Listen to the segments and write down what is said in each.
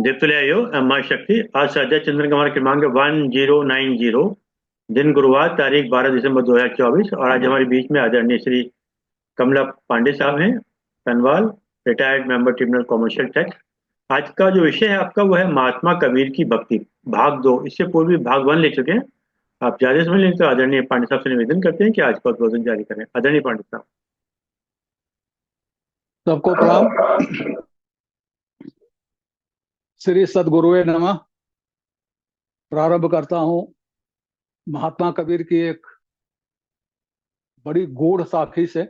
दीप्तलयायो माँ शक्ति। आज साध्या चंद्रन का हमारा क्रमांक 1090। दिन गुरुवार, तारीख 12 दिसंबर 2024। और आज हमारे बीच में आदरणीय श्री कमला पांडे साहब हैं, Kanwal, retired member tribunal commercial tax. आज का जो विषय है आपका वो है महात्मा कबीर की भक्ति, भाग 2। इससे पूर्व भी भाग 1 ले चुके हैं। आप ज्यादा समझ लें तो आदरणीय पांडे साहब से निवेदन करते हैं कि आज का उद्बोधन जारी करें। आदरणीय पांडे साहब। सबको प्रणाम। श्री सद्गुरुवे नमः। प्रारंभ करता हूं महात्मा कबीर की एक बड़ी गूढ़ साखी से,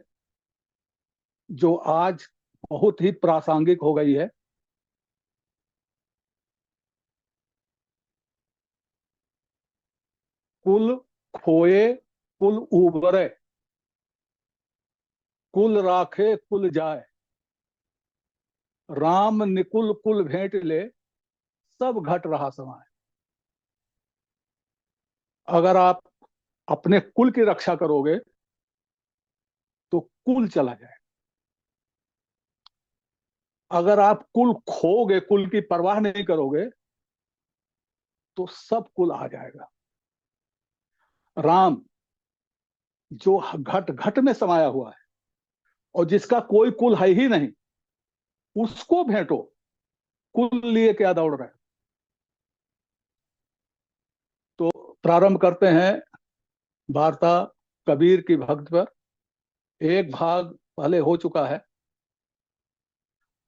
जो आज बहुत ही प्रासंगिक हो गई है। कुल खोए कुल उबरे, कुल राखे कुल जाए, राम निकुल कुल भेंट ले, सब घट रहा समाए। अगर आप अपने कुल की रक्षा करोगे तो कुल चला जाए। अगर आप कुल खोगे, कुल की परवाह नहीं करोगे, तो सब कुल आ जाएगा। राम जो घट घट में समाया हुआ है और जिसका कोई कुल है ही नहीं, उसको भेंटो, कुल लिए क्या दौड़ रहे। तो प्रारंभ करते हैं वार्ता कबीर की भक्त पर। एक भाग पहले हो चुका है,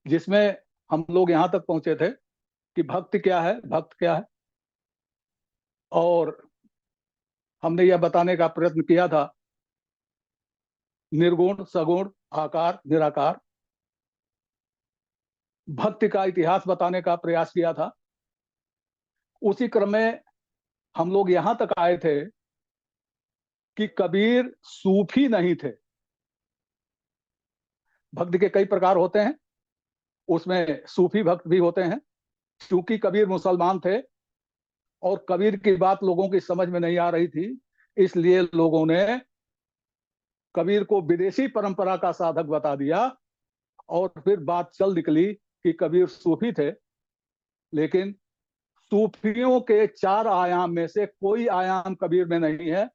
जिसमें हम लोग यहां तक पहुंचे थे कि भक्त क्या है, भक्त क्या है। और हमने यह बताने का प्रयत्न किया था, निर्गुण सगुण आकार निराकार भक्ति का इतिहास बताने का प्रयास किया था। उसी क्रम में हम लोग यहां तक आए थे कि कबीर सूफी नहीं थे। भक्त के कई प्रकार होते हैं, उसमें सूफी भक्त भी होते हैं। क्योंकि कबीर मुसलमान थे और कबीर की बात लोगों की समझ में नहीं आ रही थी, इसलिए लोगों ने कबीर को विदेशी परंपरा का साधक बता दिया। और फिर बात चल निकली कि कबीर सूफी थे। लेकिन सूफियों के 4 आयाम में से कोई आयाम कबीर में नहीं है,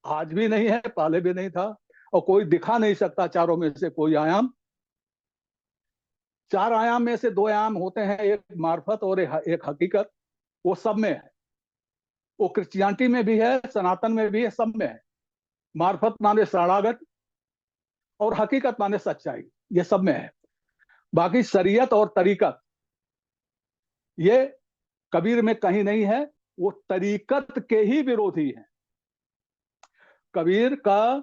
आज भी नहीं है, पहले भी नहीं था, और कोई दिखा नहीं सकता चारों में से कोई आयाम। 4 आयाम में से 2 आयाम होते हैं, एक मार्फत और एक हकीकत। वो सब में है। वो क्रिश्चियनिटी में भी है, सनातन में भी है, सब में है। मार्फत माने शरणागत और हकीकत माने सच्चाई, ये सब में है। बाकी शरीयत और तरीकत ये कबीर में कहीं नहीं है। वो तरीकत के ही विरोधी है। कबीर का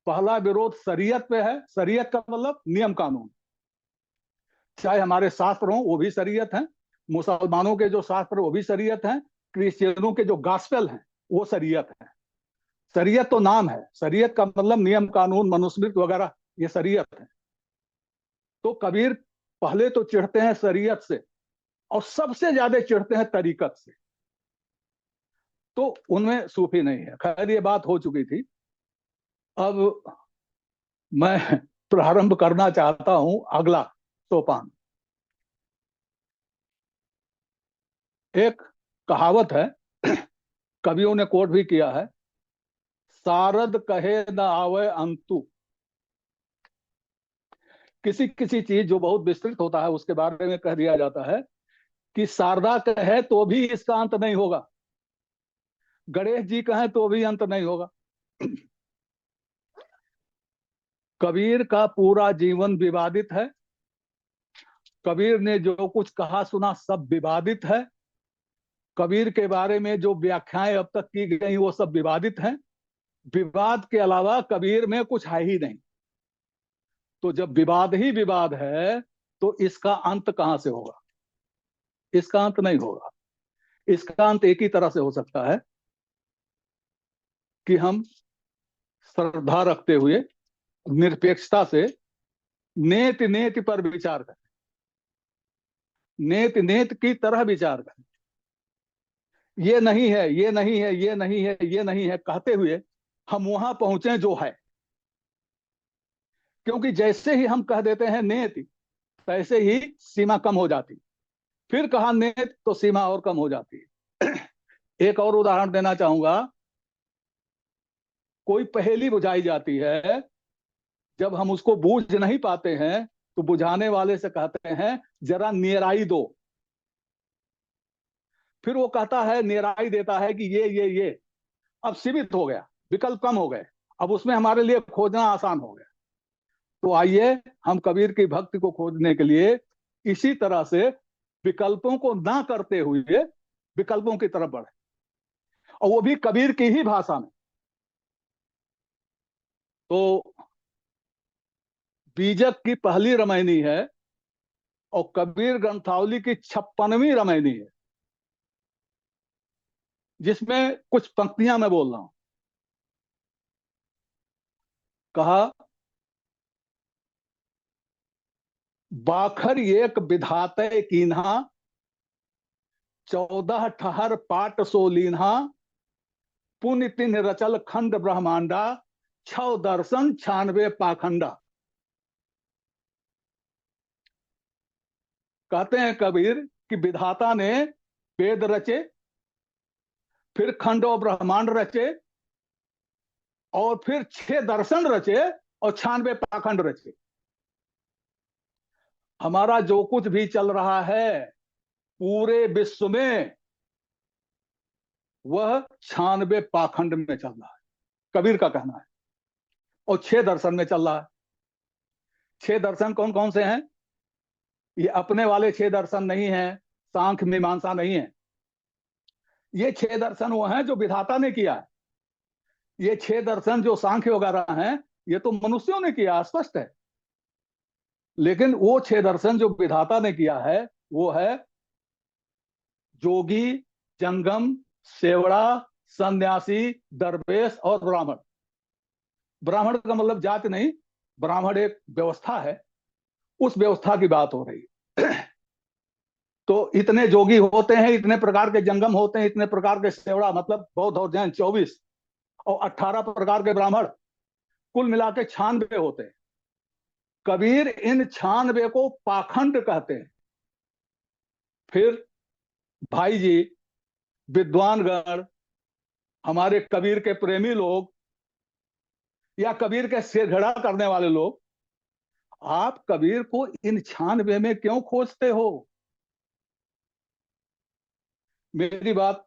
पहला विरोध शरीयत पे है। शरीयत का मतलब नियम कानून। चाहे हमारे शास्त्र हों वो भी शरीयत हैं, मुसलमानों के जो शास्त्र वो भी शरीयत हैं, क्रिश्चियनों के जो गॉस्पेल हैं वो शरीयत है। शरीयत तो नाम है, शरीयत का मतलब नियम कानून मनुस्मृति वगैरह, ये शरीयत है। तो कबीर पहले तो चिढ़ते हैं शरीयत से और सबसे ज्यादा चिढ़ते हैं तरीकत से। तो उनमें सूफी नहीं है। खैर ये बात हो चुकी थी। अब मैं प्रारंभ करना चाहता हूं अगला सोपान। एक कहावत है, कवियों ने कोट भी किया है, सारद कहे न आवे अंतु। किसी किसी चीज जो बहुत विस्तृत होता है उसके बारे में कह दिया जाता है कि शारदा कहे तो भी इसका अंत नहीं होगा, गणेश जी कहें तो भी अंत नहीं होगा। कबीर का पूरा जीवन विवादित है। कबीर ने जो कुछ कहा सुना सब विवादित है। कबीर के बारे में जो व्याख्याएं अब तक की गई वो सब विवादित हैं। विवाद के अलावा कबीर में कुछ है ही नहीं। तो जब विवाद ही विवाद है तो इसका अंत कहां से होगा? इसका अंत नहीं होगा। इसका अंत एक ही तरह से हो सकता है कि हम श्रद्धा रखते हुए निरपेक्षता से नेत नेत पर विचार करें, नेत नेत की तरह विचार करें। ये नहीं है, ये नहीं है, ये नहीं है, ये नहीं है कहते हुए हम वहां पहुंचे जो है। क्योंकि जैसे ही हम कह देते हैं नेति, तैसे ही सीमा कम हो जाती। फिर कहा नेत, तो सीमा और कम हो जाती है। एक और उदाहरण देना चाहूंगा। कोई पहेली बुझाई जाती है, जब हम उसको बूझ नहीं पाते हैं तो बुझाने वाले से कहते हैं जरा नियराई दो। फिर वो कहता है, नियराई देता है कि ये अब सीमित हो गया, विकल्प कम हो गए, अब उसमें हमारे लिए खोजना आसान हो गया। तो आइए हम कबीर की भक्ति को खोजने के लिए इसी तरह से विकल्पों को ना करते हुए विकल्पों की तरफ बढ़े, और वो भी कबीर की ही भाषा में। तो बीजक की पहली रामायणी है और कबीर ग्रंथावली की 56वीं रामायणी है, जिसमें कुछ पंक्तियां मैं बोल रहा हूं। कहा, बाखर एक विधाते कीन्हा, 14 ठहर पाट सो लीन्हा, पुण्य तिन्ह रचल खंड ब्रह्मांडा, 6 दर्शन 96 पाखंडा। कहते हैं कबीर कि विधाता ने वेद रचे, फिर खंड और ब्रह्मांड रचे, और फिर 6 दर्शन रचे और 96 पाखंड रचे। हमारा जो कुछ भी चल रहा है पूरे विश्व में, वह 96 पाखंड में चल रहा है, कबीर का कहना है, और 6 दर्शन में चल रहा है। 6 दर्शन कौन कौन से हैं? ये अपने वाले 6 दर्शन नहीं है, सांख्य मीमांसा नहीं है। ये 6 दर्शन वो हैं जो विधाता ने किया है। ये 6 दर्शन जो सांख्य वगैरह हैं, ये तो मनुष्यों ने किया, स्पष्ट है। लेकिन वो 6 दर्शन जो विधाता ने किया है, वो है जोगी, जंगम, सेवड़ा, सन्यासी, दरवेश और ब्राह्मण। ब्राह्मण का मतलब जाति नहीं, ब्राह्मण एक व्यवस्था है, उस व्यवस्था की बात हो रही है। तो इतने जोगी होते हैं, इतने प्रकार के जंगम होते हैं, इतने प्रकार के सेवड़ा मतलब बौद्ध और जैन 24, और 18 प्रकार के ब्राह्मण, कुल मिला के 96 होते हैं। कबीर इन 96 को पाखंड कहते हैं। फिर भाई जी, विद्वान गण, हमारे कबीर के प्रेमी लोग, या कबीर के सिरघड़ा करने वाले लोग, आप कबीर को इन 96 में क्यों खोजते हो? मेरी बात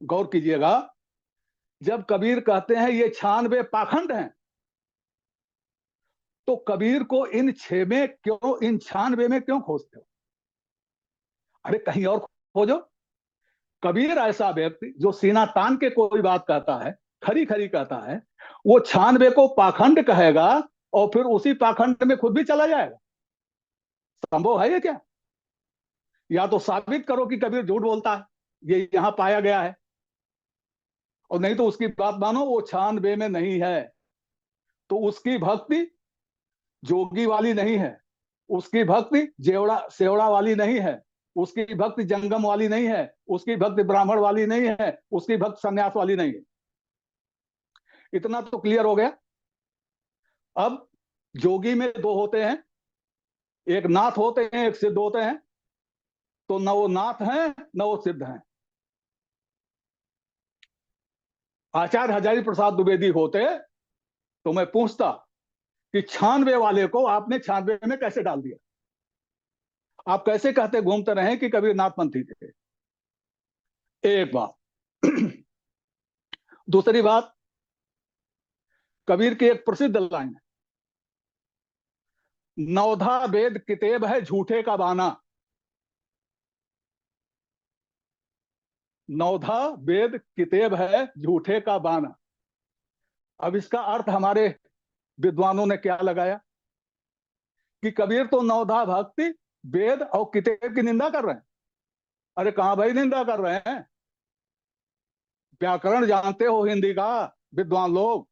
गौर कीजिएगा। जब कबीर कहते हैं ये 96 पाखंड हैं, तो कबीर को इन 6 में क्यों, इन 96 में क्यों खोजते हो? अरे कहीं और खोजो। कबीर ऐसा व्यक्ति जो सीना तान के कोई बात कहता है, खरी खरी कहता है, वो 96 को पाखंड कहेगा और फिर उसी पाखंड में खुद भी चला जाएगा? संभव है ये क्या? या तो साबित करो कि कबीर झूठ बोलता है, ये यहां पाया गया है, और नहीं तो उसकी बात मानो, वो 96 में नहीं है। तो उसकी भक्ति जोगी वाली नहीं है, उसकी भक्ति जेवड़ा सेवड़ा वाली नहीं है, उसकी भक्ति जंगम वाली नहीं है, उसकी भक्ति ब्राह्मण वाली नहीं है, उसकी भक्ति सन्यास वाली नहीं है। इतना तो क्लियर हो गया। अब जोगी में 2 होते हैं, एक नाथ होते हैं, एक सिद्ध होते हैं। तो न वो नाथ हैं न वो सिद्ध हैं। आचार्य हजारी प्रसाद द्विवेदी होते तो मैं पूछता कि 96 वाले को आपने 96 में कैसे डाल दिया? आप कैसे कहते घूमते रहे कि कबीर नाथपंथी थे? एक बात। दूसरी बात, कबीर की एक प्रसिद्ध लाइन है, नौधा वेद किताब है झूठे का बाना। नौधा वेद किताब है झूठे का बाना। अब इसका अर्थ हमारे विद्वानों ने क्या लगाया कि कबीर तो नौधा भक्ति, वेद और किताब की निंदा कर रहे हैं। अरे कहां भाई निंदा कर रहे हैं? व्याकरण जानते हो हिंदी का विद्वान लोग?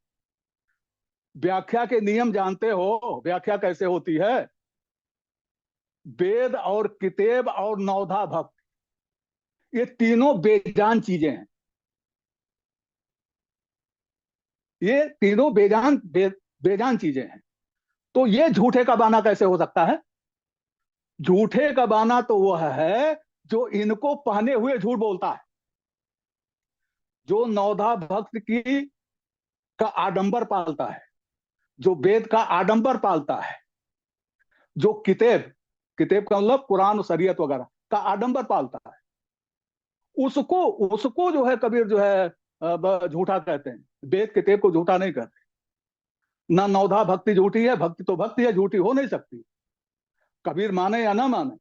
व्याख्या के नियम जानते हो? व्याख्या कैसे होती है? वेद और किताब और नौधा भक्त, ये तीनों बेजान चीजें हैं। ये तीनों बेजान चीजें हैं। तो ये झूठे का बाना कैसे हो सकता है? झूठे का बाना तो वह है जो इनको पहने हुए झूठ बोलता है, जो नौधा भक्त की का आडंबर पालता है, जो वेद का आडंबर पालता है, जो किताब किताब का मतलब कुरान और शरीयत वगैरह का आडंबर पालता है, उसको उसको जो है कबीर जो है झूठा कहते हैं। वेद किताब को झूठा नहीं कहते। ना नौधा भक्ति झूठी है, भक्ति तो भक्ति है, झूठी हो नहीं सकती। कबीर माने या ना माने,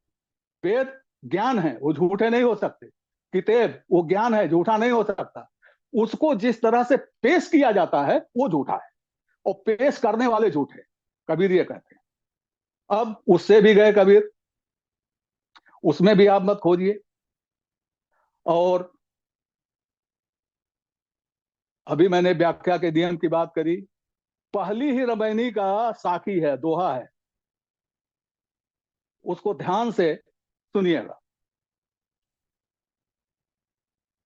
वेद ज्ञान है, वो झूठे नहीं हो सकते। किताब वो ज्ञान है, झूठा नहीं हो सकता। उसको जिस तरह से पेश किया जाता है वो झूठा है, और पेश करने वाले झूठे, कबीर ये कहते हैं। अब उससे भी गए कबीर, उसमें भी आप मत खोजिए। और अभी मैंने व्याख्या के नियम की बात करी। पहली ही रमैनी का साखी है, दोहा है, उसको ध्यान से सुनिएगा।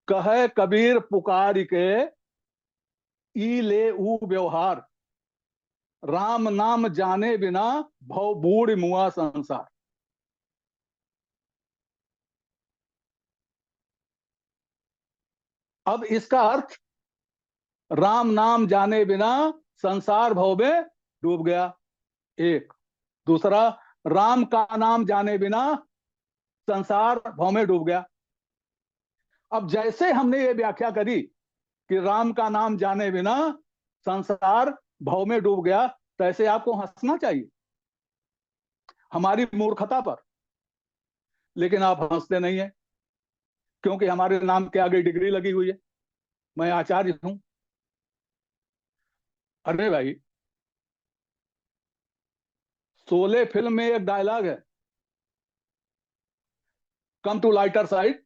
कहे कबीर पुकार के ई ले ऊ व्यवहार, राम नाम जाने बिना भव बूढ़ मुआ संसार। अब इसका अर्थ, राम नाम जाने बिना संसार भव में डूब गया, एक। दूसरा, राम का नाम जाने बिना संसार भव में डूब गया। अब जैसे हमने ये व्याख्या करी कि राम का नाम जाने बिना संसार भव में डूब गया, तैसे आपको हंसना चाहिए हमारी मूर्खता पर। लेकिन आप हंसते नहीं है, क्योंकि हमारे नाम के आगे डिग्री लगी हुई है, मैं आचार्य हूं। अरे भाई, शोले फिल्म में एक डायलॉग है, come to lighter side.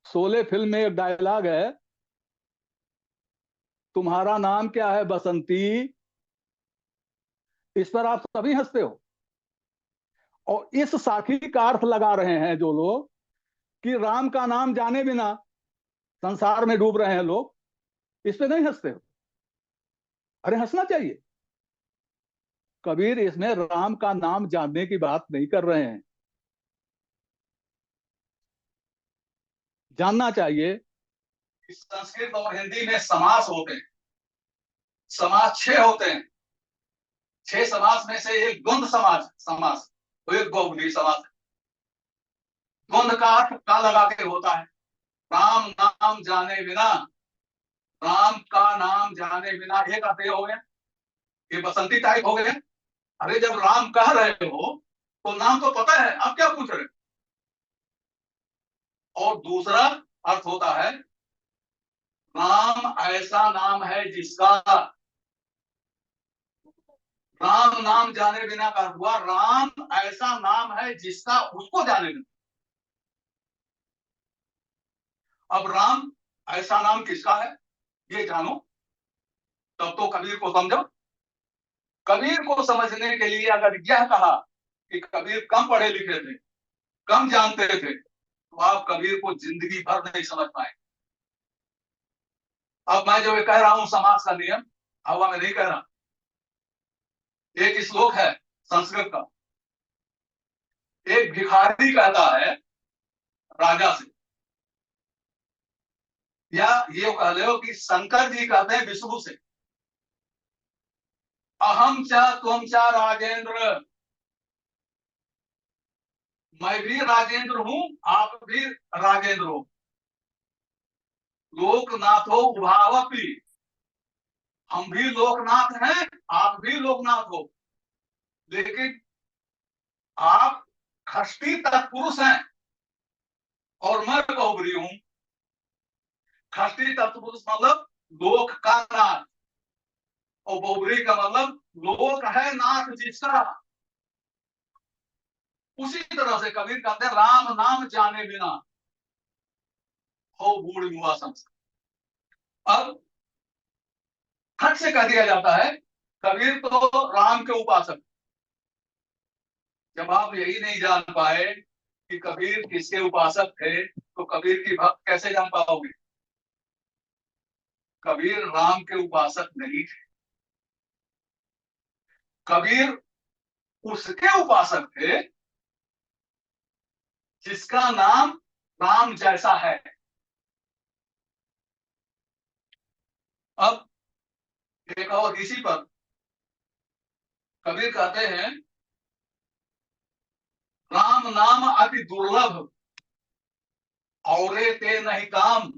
Sholay film में एक डायलॉग है, तुम्हारा नाम क्या है बसंती। इस पर आप सभी हंसते हो, और इस साखी का अर्थ लगा रहे हैं जो लोग कि राम का नाम जाने बिना संसार में डूब रहे हैं लोग, इस पे नहीं हंसते हो। अरे हंसना चाहिए। कबीर इसमें राम का नाम जानने की बात नहीं कर रहे हैं। जानना चाहिए कि संस्कृत और हिंदी में समास होते हैं। समास 6 होते हैं। 6 समास में से एक द्वंद्व समास समास, तो एक बहुव्रीहि समास है। द्वंद्व का अर्थ का लगा के होता है। राम नाम जाने बिना, राम का नाम जाने बिना, एक अर्थ हो गया, ये बसंती टाइप हो गया। अरे जब राम कह रहे हो तो नाम तो पता है, अब क्या पूछ रहे हो। और दूसरा अर्थ होता है, राम ऐसा नाम है जिसका, राम नाम जाने बिना का हुआ, राम ऐसा नाम है जिसका उसको जाने बिना। अब राम ऐसा नाम किसका है ये जानो, तब तो कबीर को समझो। कबीर को समझने के लिए अगर यह कहा कि कबीर कम पढ़े लिखे थे, कम जानते थे, तो आप कबीर को जिंदगी भर नहीं समझ पाए। अब मैं जो ये कह रहा हूं समाज का नियम, हवा में नहीं कह रहा। एक श्लोक है संस्कृत का, एक भिखारी कहता है राजा से, या ये कह लो कि शंकर जी कहते हैं विष्णु से, अहम च त्वम च राजेंद्र, मैं भी राजेंद्र हूं, आप भी राजेंद्र हो। लोकनाथो उभावपि, हम भी लोकनाथ हैं, आप भी लोकनाथ हो। लेकिन आप खष्टी तत्पुरुष हैं और मैं बहुब्री हूं। खष्टी तत्पुरुष मतलब लोक का नाथ, और बहुब्री का मतलब लोक है नाथ जिसका। उसी तरह से कबीर कहते हैं, राम नाम जाने बिना हो बूढ़ युवा संसार। अब हट से कह दिया जाता है कबीर तो राम के उपासक। जब आप यही नहीं जान पाए कि कबीर किसके उपासक थे, तो कबीर की भक्त कैसे जान पाओगे। कबीर राम के उपासक नहीं थे, कबीर उसके उपासक थे जिसका नाम राम जैसा है। अब एक और इसी पर कबीर कहते हैं, राम नाम अति दुर्लभ, औरे ते नहीं काम,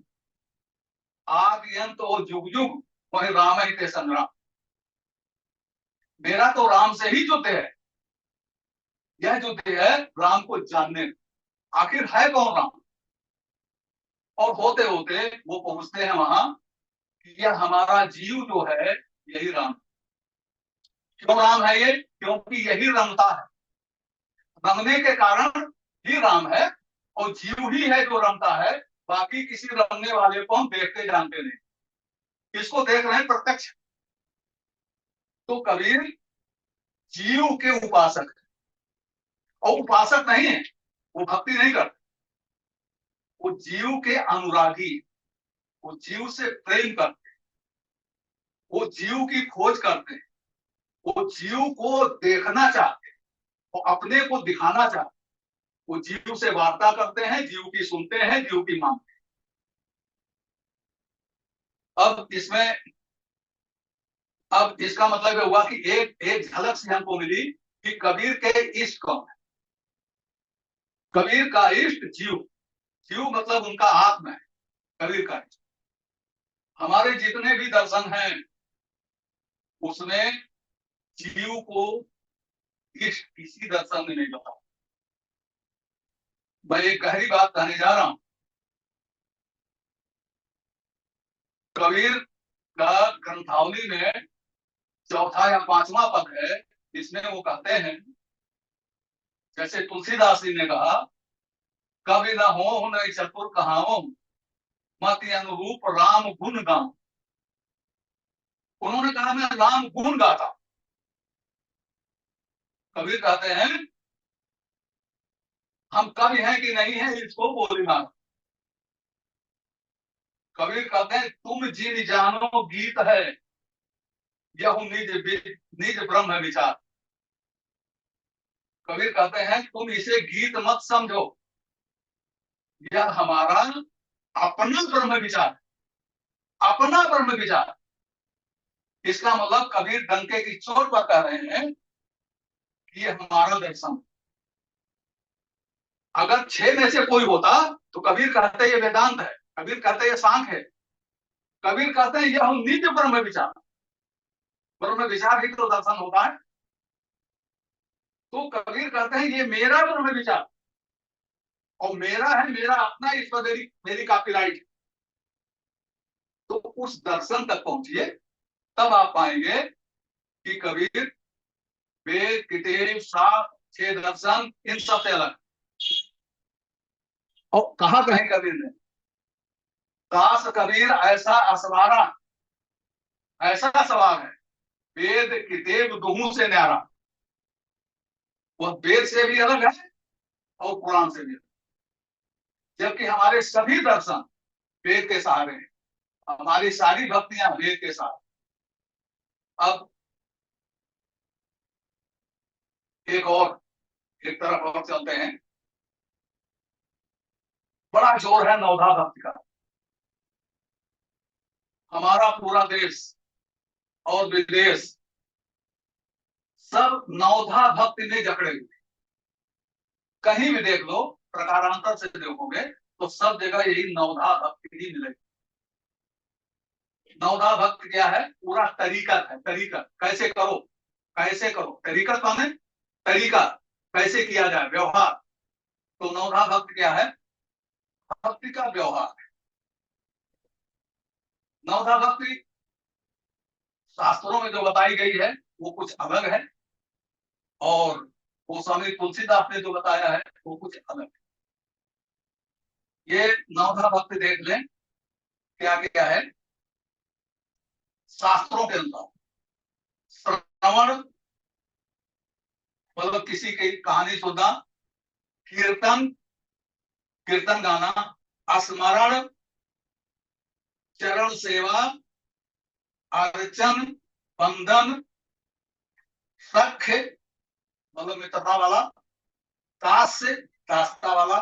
आदि अंत और जुग जुग वही राम ही ते संग्राम। मेरा तो राम से ही युद्ध है। यह युद्ध है राम को जानने, आखिर है कौन राम। और होते होते वो पहुंचते हैं वहां कि यह हमारा जीव जो है यही राम। क्यों राम है ये? क्योंकि यही रमता है, रमने के कारण ही राम है। और जीव ही है जो रमता है, बाकी किसी रमने वाले को हम देखते जानते नहीं। किसको देख रहे हैं? प्रत्यक्ष। तो कबीर जीव के उपासक है, और उपासक नहीं है, वो भक्ति नहीं करते, वो जीव के अनुरागी, वो जीव से प्रेम करते, वो जीव की खोज करते, वो जीव को देखना चाहते, वो अपने को दिखाना चाहते, वो जीव से वार्ता करते हैं, जीव की सुनते हैं, जीव की मानते हैं। अब इसका मतलब यह हुआ कि एक एक झलक से हमको मिली कि कबीर के इष्ट कौन है। कबीर का इष्ट जीव, जीव मतलब उनका आत्मा है कबीर का इष्ट। हमारे जितने भी दर्शन हैं उसमें जीव को इष्ट किसी दर्शन में नहीं बता। मैं एक गहरी बात कहने जा रहा हूं। कबीर का ग्रंथावली में चौथा या पांचवा पद है, इसमें वो कहते हैं, जैसे तुलसीदास जी ने कहा, कवि न हो न चतुर कहाओ, मति अनुरूप राम गुण गाऊं। उन्होंने कहा मैं राम गुण गाता। कबीर कहते हैं हम कवि हैं कि नहीं है इसको बोलना। कबीर कहते हैं तुम जिन जानो गीत है, यह निज निज ब्रह्म विचार। कबीर कहते हैं तुम इसे गीत मत समझो, यह हमारा अपना ब्रह्म विचार, अपना ब्रह्म विचार। इसका मतलब कबीर डंके की चोट पर कह रहे हैं कि ये हमारा दर्शन। अगर छह में से कोई होता तो कबीर कहते ये वेदांत है, कबीर कहते ये सांख्य है, कबीर कहते हैं यह नित्य ब्रह्म विचार। ब्रह्म विचार ही तो दर्शन होता है। तो कबीर कहते हैं ये मेरा ब्रह्म विचार, और मेरा है, मेरा अपना, इस पर मेरी मेरी कॉपीराइट। तो उस दर्शन तक पहुंचिए, तब आप पाएंगे कि कबीर वेद किताब शास्त्र छह दर्शन इन सबसे अलग। और कहा कहीं कबीर ने, दास कबीर ऐसा असवारा, ऐसा सवार है, वेद किताब दोनों से न्यारा। वह वेद से भी अलग है और कुरान से भी अलग। जबकि हमारे सभी दर्शन वेद के सहारे हैं, हमारी सारी भक्तियां वेद के सहारे। अब एक तरफ और चलते हैं। बड़ा जोर है नवधा भक्ति का। हमारा पूरा देश और विदेश सब नवधा भक्ति में जकड़े हुए। कहीं भी देख लो, प्रकारांतर से देखोगे तो सब जगह यही नवधा भक्ति ही मिलेगी। नवधा भक्ति क्या है? पूरा तरीकत है। तरीकत कैसे करो, कैसे करो, तरीकत माने तरीका, कैसे किया जाए, व्यवहार। तो नवधा भक्ति क्या है? भक्ति का व्यवहार। नवधा भक्ति शास्त्रों में जो बताई गई है वो कुछ अलग है, और वो स्वामी तुलसीदास ने जो बताया है वो कुछ अलग है। ये नवधा भक्ति देख लें क्या क्या है। शास्त्रों के अनुसार श्रवण मतलब किसी की कहानी सुनना, कीर्तन, कीर्तन गाना, स्मरण, चरण सेवा, अर्चन, बंधन, सख्य मतलब मित्रता वाला, दास्य दासता वाला,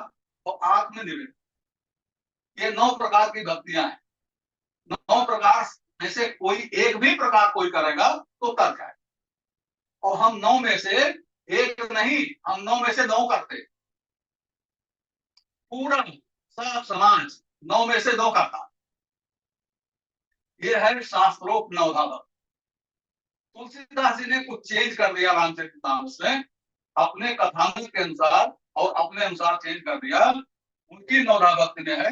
और आत्मनिवेदन, ये 9 प्रकार की भक्तियां हैं। 9 प्रकार में से कोई एक भी प्रकार कोई करेगा तो तर जाए। और हम 9 में से एक नहीं, हम 9 में से 9 करते। पूरा सब समाज 9 में से 9 करता। ये है शास्त्रोक्त नवधारा। तुलसीदास जी ने कुछ चेंज कर दिया रामचरितमानस में, अपने कथानक के अनुसार और अपने अनुसार चेंज कर दिया। उनकी नवधा भक्ति में है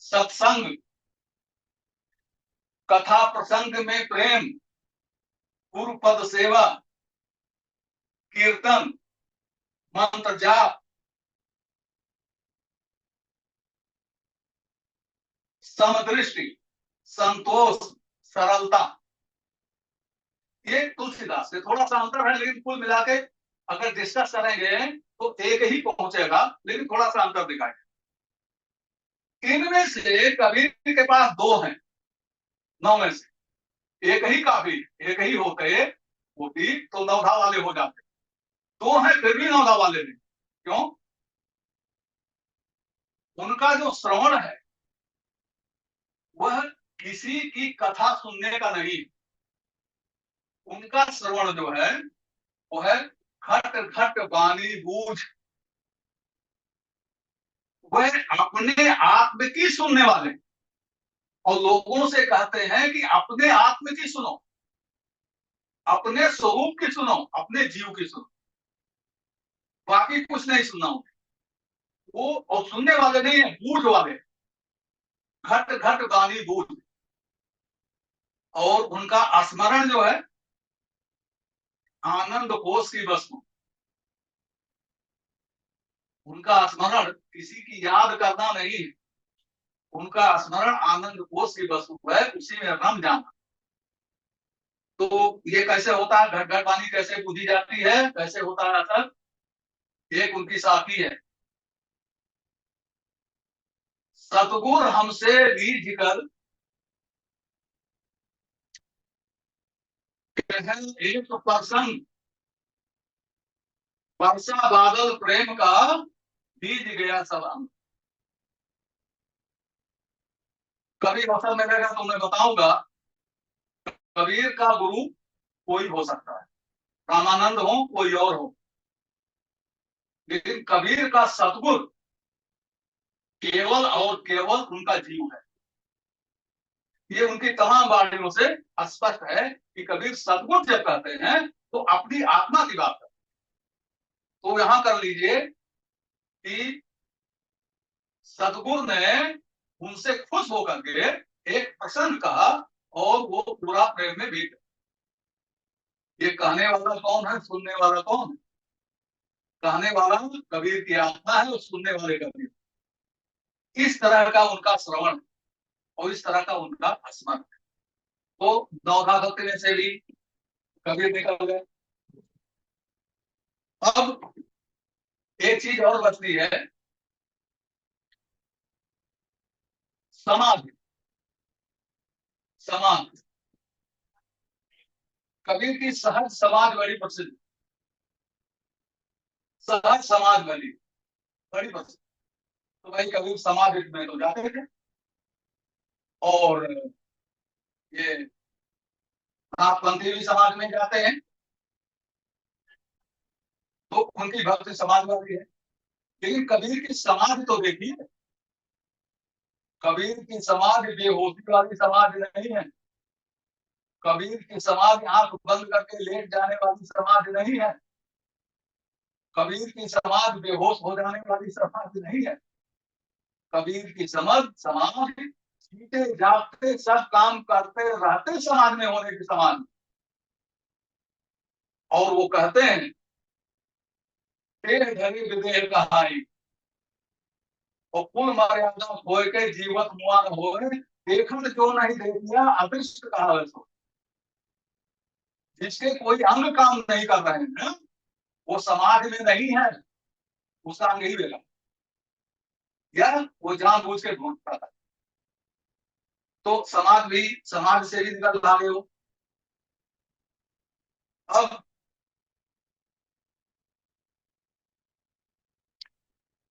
सत्संग, कथा प्रसंग में प्रेम, गुरु पद सेवा, कीर्तन, मंत्र जाप, समदृष्टि, संतोष, सरलता। ये तुलसीदास से थोड़ा सा अंतर है, लेकिन कुल मिला के अगर डिस्कस करेंगे तो एक ही पहुंचेगा, लेकिन थोड़ा सा अंतर दिखाएगा। इनमें से कबीर के पास 2 हैं, 9 में से एक ही काफी, एक ही होते होती तो नवधा वाले हो जाते। 2 हैं फिर भी नवधा वाले नहीं। क्यों? उनका जो श्रवण है वह किसी की कथा सुनने का नहीं। उनका श्रवण जो है वो है घट घट वाणी बूझ, वह अपने आत्म की सुनने वाले। और लोगों से कहते हैं कि अपने आत्म की सुनो, अपने स्वरूप की सुनो, अपने जीव की सुनो, बाकी कुछ नहीं सुनना हो। वो और सुनने वाले नहीं है, बूझ वाले, घट घट वाणी बूझ। और उनका स्मरण जो है आनंद कोष की वस्तु। उनका स्मरण किसी की याद करना नहीं है, उनका स्मरण आनंद कोष की वस्तु है, उसी में रम जाना। तो ये कैसे होता है, घट घट वाणी कैसे पूजी जाती है, कैसे होता है असर? एक उनकी साथी है, सतगुर हमसे रीझ कर एक प्रसंग, वर्षा बादल प्रेम का बीज गया सब। कभी अवसर मिलेगा तो मैं बताऊंगा। कबीर का गुरु कोई हो सकता है, रामानंद हो, कोई और हो, लेकिन कबीर का सतगुरु केवल और केवल उनका जीव है। ये उनकी तमाम वाणियों से स्पष्ट है कि कबीर सतगुरु जब कहते हैं तो अपनी आत्मा की बात है। तो यहां कर लीजिए कि सतगुरु ने उनसे खुश होकर के एक प्रसंग कहा और वो पूरा प्रेम में बीत। ये कहने वाला कौन है, सुनने वाला कौन है? कहने वाला कबीर की आत्मा है और सुनने वाले कबीर। इस तरह का उनका श्रवण और इस तरह का उनका स्मरण। तो नौधा भक्ति में से भी कबीर निकल गए। अब एक चीज और बचती है, समाज। समाज, कबीर की सहज समाज बड़ी प्रसिद्ध, सहज समाज बड़ी बड़ी प्रसिद्ध। तो भाई कबीर समाज में तो जाते थे, और ये नाथपंथी भी समाज में जाते हैं, तो उनकी भक्ति समाज वाली है। लेकिन कबीर की समाज तो देखिए, कबीर की समाज बेहोशी वाली समाज नहीं है। कबीर की समाज आंख बंद करके लेट जाने वाली समाज नहीं है। कबीर की समाज बेहोश हो जाने वाली समाज नहीं है। कबीर की समाज जीते जागते सब काम करते रहते समाज में होने की समाज। और वो कहते हैं धरी विदेह कहाई और कुल मर्यादा खोए के जीवत मुआ न होए, देखन जो नहीं देखिया अदृष्ट कहा। जिसके कोई अंग काम नहीं कर रहे हैं वो समाज में नहीं है, उसका अंग ही बेला, या वो जानबूझ के ढूंढता है। तो समाज भी, समाज से भी निकल भागे हो। अब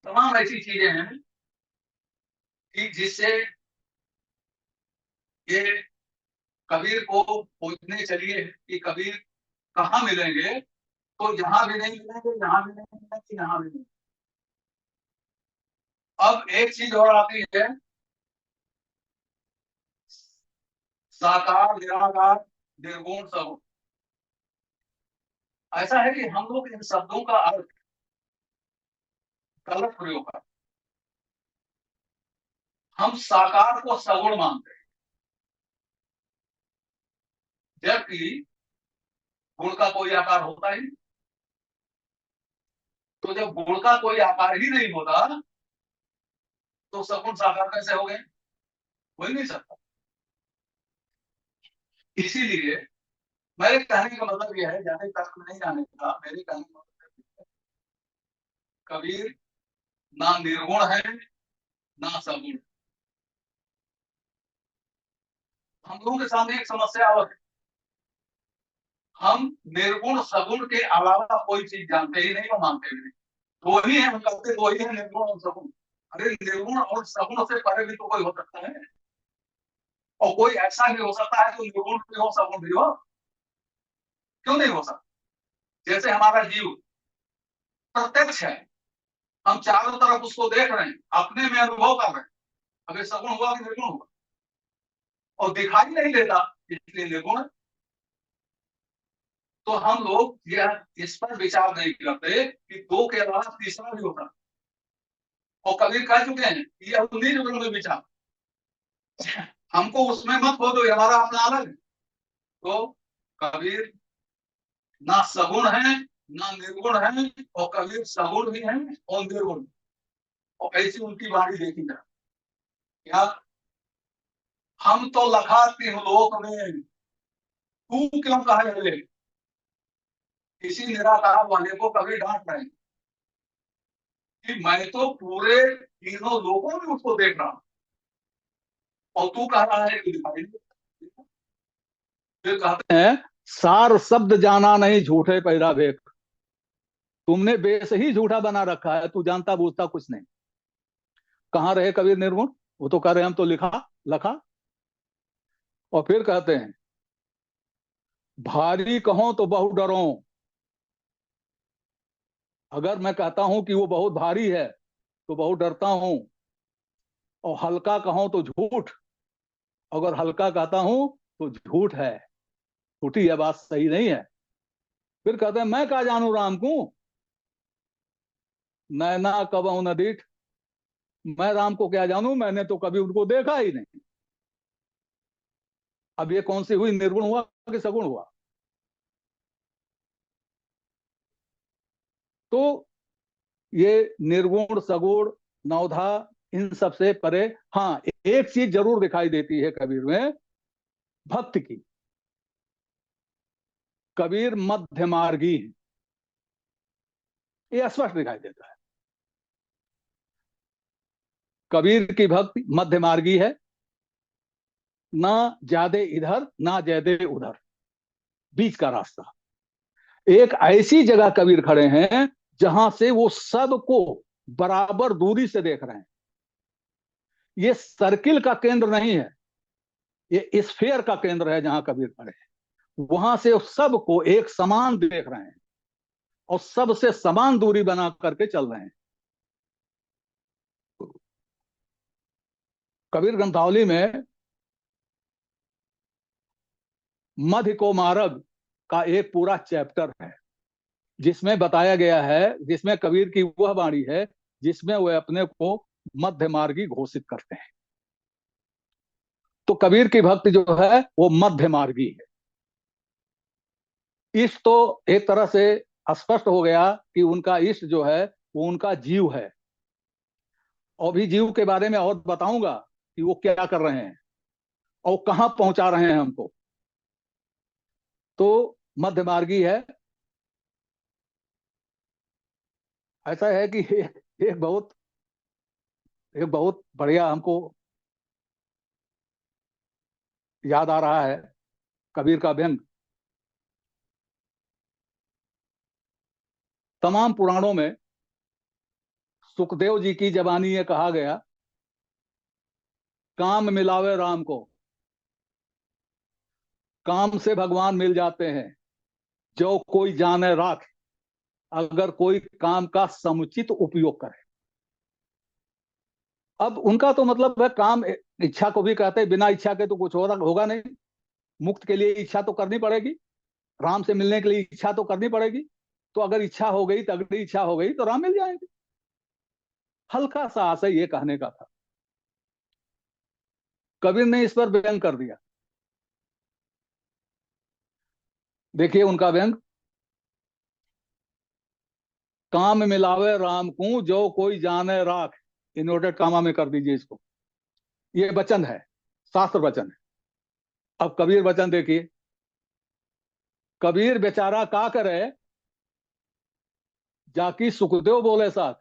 तमाम ऐसी चीजें हैं कि जिससे ये कबीर को पूछने चलिए कि कबीर कहाँ मिलेंगे, तो यहाँ भी नहीं मिलेंगे, यहाँ भी नहीं मिलेंगे, यहाँ भी नहीं। अब एक चीज और आती है, साकार निराकार निर्गुण सगुण। ऐसा है कि हम लोग इन शब्दों का अर्थ गलत प्रयोग करते हैं। हम साकार को सगुण मानते हैं, जबकि गुण का कोई आकार होता ही नहीं। तो जब गुण का कोई आकार ही नहीं होता, तो सगुण साकार कैसे हो गए? हो ही नहीं सकता। इसीलिए मेरे कहने का मतलब यह है, ज्यादा तर्क नहीं जाने का, मेरे कहने का मतलब कबीर ना निर्गुण है ना सगुण। हम लोगों के सामने एक समस्या और है, हम निर्गुण सगुण के अलावा कोई चीज जानते ही नहीं और मानते ही नहीं। दो ही है, हम कहते दो ही है, निर्गुण और सगुण। अरे निर्गुण और सगुण से परे भी तो कोई हो सकता है, और कोई ऐसा भी हो सकता है जो निर्गुण भी हो सगुण भी हो। क्यों नहीं हो सकता? जैसे हमारा जीव प्रत्यक्ष है, हम चारों तरफ उसको देख रहे हैं, अपने में अनुभव कर रहे हैं। अगर सगुण हुआ कि निर्गुण हुआ? और दिखाई नहीं देता, इसलिए निर्गुण। तो हम लोग यह इस पर विचार नहीं करते कि दो के अलावा तीसरा भी होता। और कबीर कह चुके हैं कि यह 19 गुण में विचार, हमको उसमें मत हो दो, हमारा अपना अलग है। तो कबीर ना सगुण है ना निर्गुण है, और कबीर सगुण भी है और निर्गुण। और ऐसी उनकी वाणी देखी जाए, क्या हम तो लखा तीन लोक में, तू क्यों कहा ले? किसी निराकार वाले को कभी डांट रहे हैं कि मैं तो पूरे तीनों लोगों में उसको देख रहा हूं, और तू कह रहा है कि दिखाई नहीं। फिर कहते हैं, सार शब्द जाना नहीं झूठे पैरा भेख। तुमने बेस ही झूठा बना रखा है, तू जानता बूझता कुछ नहीं। कहाँ रहे कबीर निर्गुण? वो तो कह रहे हम तो लिखा लखा। और फिर कहते हैं, भारी कहो तो बहु डरो। अगर मैं कहता हूं कि वो बहुत भारी है तो बहुत डरता हूं। और हल्का कहो तो झूठ, अगर हल्का कहता हूं तो झूठ है, झूठी है, बात सही नहीं है। फिर कहते हैं, मैं क्या जानू राम को, नैना कबहू न दीठ। मैं राम को क्या जानू, मैंने तो कभी उनको देखा ही नहीं। अब ये कौन सी हुई, निर्गुण हुआ कि सगुण हुआ? तो ये निर्गुण सगुण नवधा इन सब से परे, हाँ एक चीज जरूर दिखाई देती है कबीर में, भक्त की। कबीर मध्य मार्गी है, ये स्पष्ट दिखाई देता है। कबीर की भक्ति मध्य मार्गी है, ना ज्यादा इधर ना ज्यादा उधर, बीच का रास्ता। एक ऐसी जगह कबीर खड़े हैं जहां से वो सबको बराबर दूरी से देख रहे हैं। ये सर्किल का केंद्र नहीं है, ये स्फीयर का केंद्र है जहां कबीर खड़े हैं। वहां से सबको एक समान देख रहे हैं और सबसे समान दूरी बना करके चल रहे हैं। कबीर ग्रंथावली में मध्य को मार्ग का एक पूरा चैप्टर है, जिसमें बताया गया है, जिसमें कबीर की वह वाणी है जिसमें वे अपने को मध्य मार्गी घोषित करते हैं। तो कबीर की भक्ति जो है वो मध्य मार्गी है। इष्ट तो एक तरह से स्पष्ट हो गया कि उनका इष्ट जो है वो उनका जीव है। और भी जीव के बारे में और बताऊंगा कि वो क्या कर रहे हैं और कहां पहुंचा रहे हैं हमको। तो मध्य मार्गी है। ऐसा है कि एक बहुत बढ़िया हमको याद आ रहा है कबीर का व्यंग। तमाम पुराणों में सुखदेव जी की जबानी ये कहा गया, काम मिलावे राम को, काम से भगवान मिल जाते हैं, जो कोई जाने राख, अगर कोई काम का समुचित उपयोग करे। अब उनका तो मतलब है काम, इच्छा को भी कहते हैं, बिना इच्छा के तो कुछ होगा नहीं। मुक्त के लिए इच्छा तो करनी पड़ेगी, राम से मिलने के लिए इच्छा तो करनी पड़ेगी। तो अगर इच्छा हो गई, तगड़ी इच्छा हो गई, तो राम मिल जाएंगे। हल्का सा आशय ये कहने का था। कबीर ने इस पर व्यंग कर दिया। देखिए उनका व्यंग, काम मिलावे राम को, जो कोई जाने राख। इन्वर्टेड कामा में कर दीजिए इसको। ये वचन है, शास्त्र वचन है। अब कबीर वचन देखिए। कबीर बेचारा का करे, जाकी सुखदेव बोले साथ।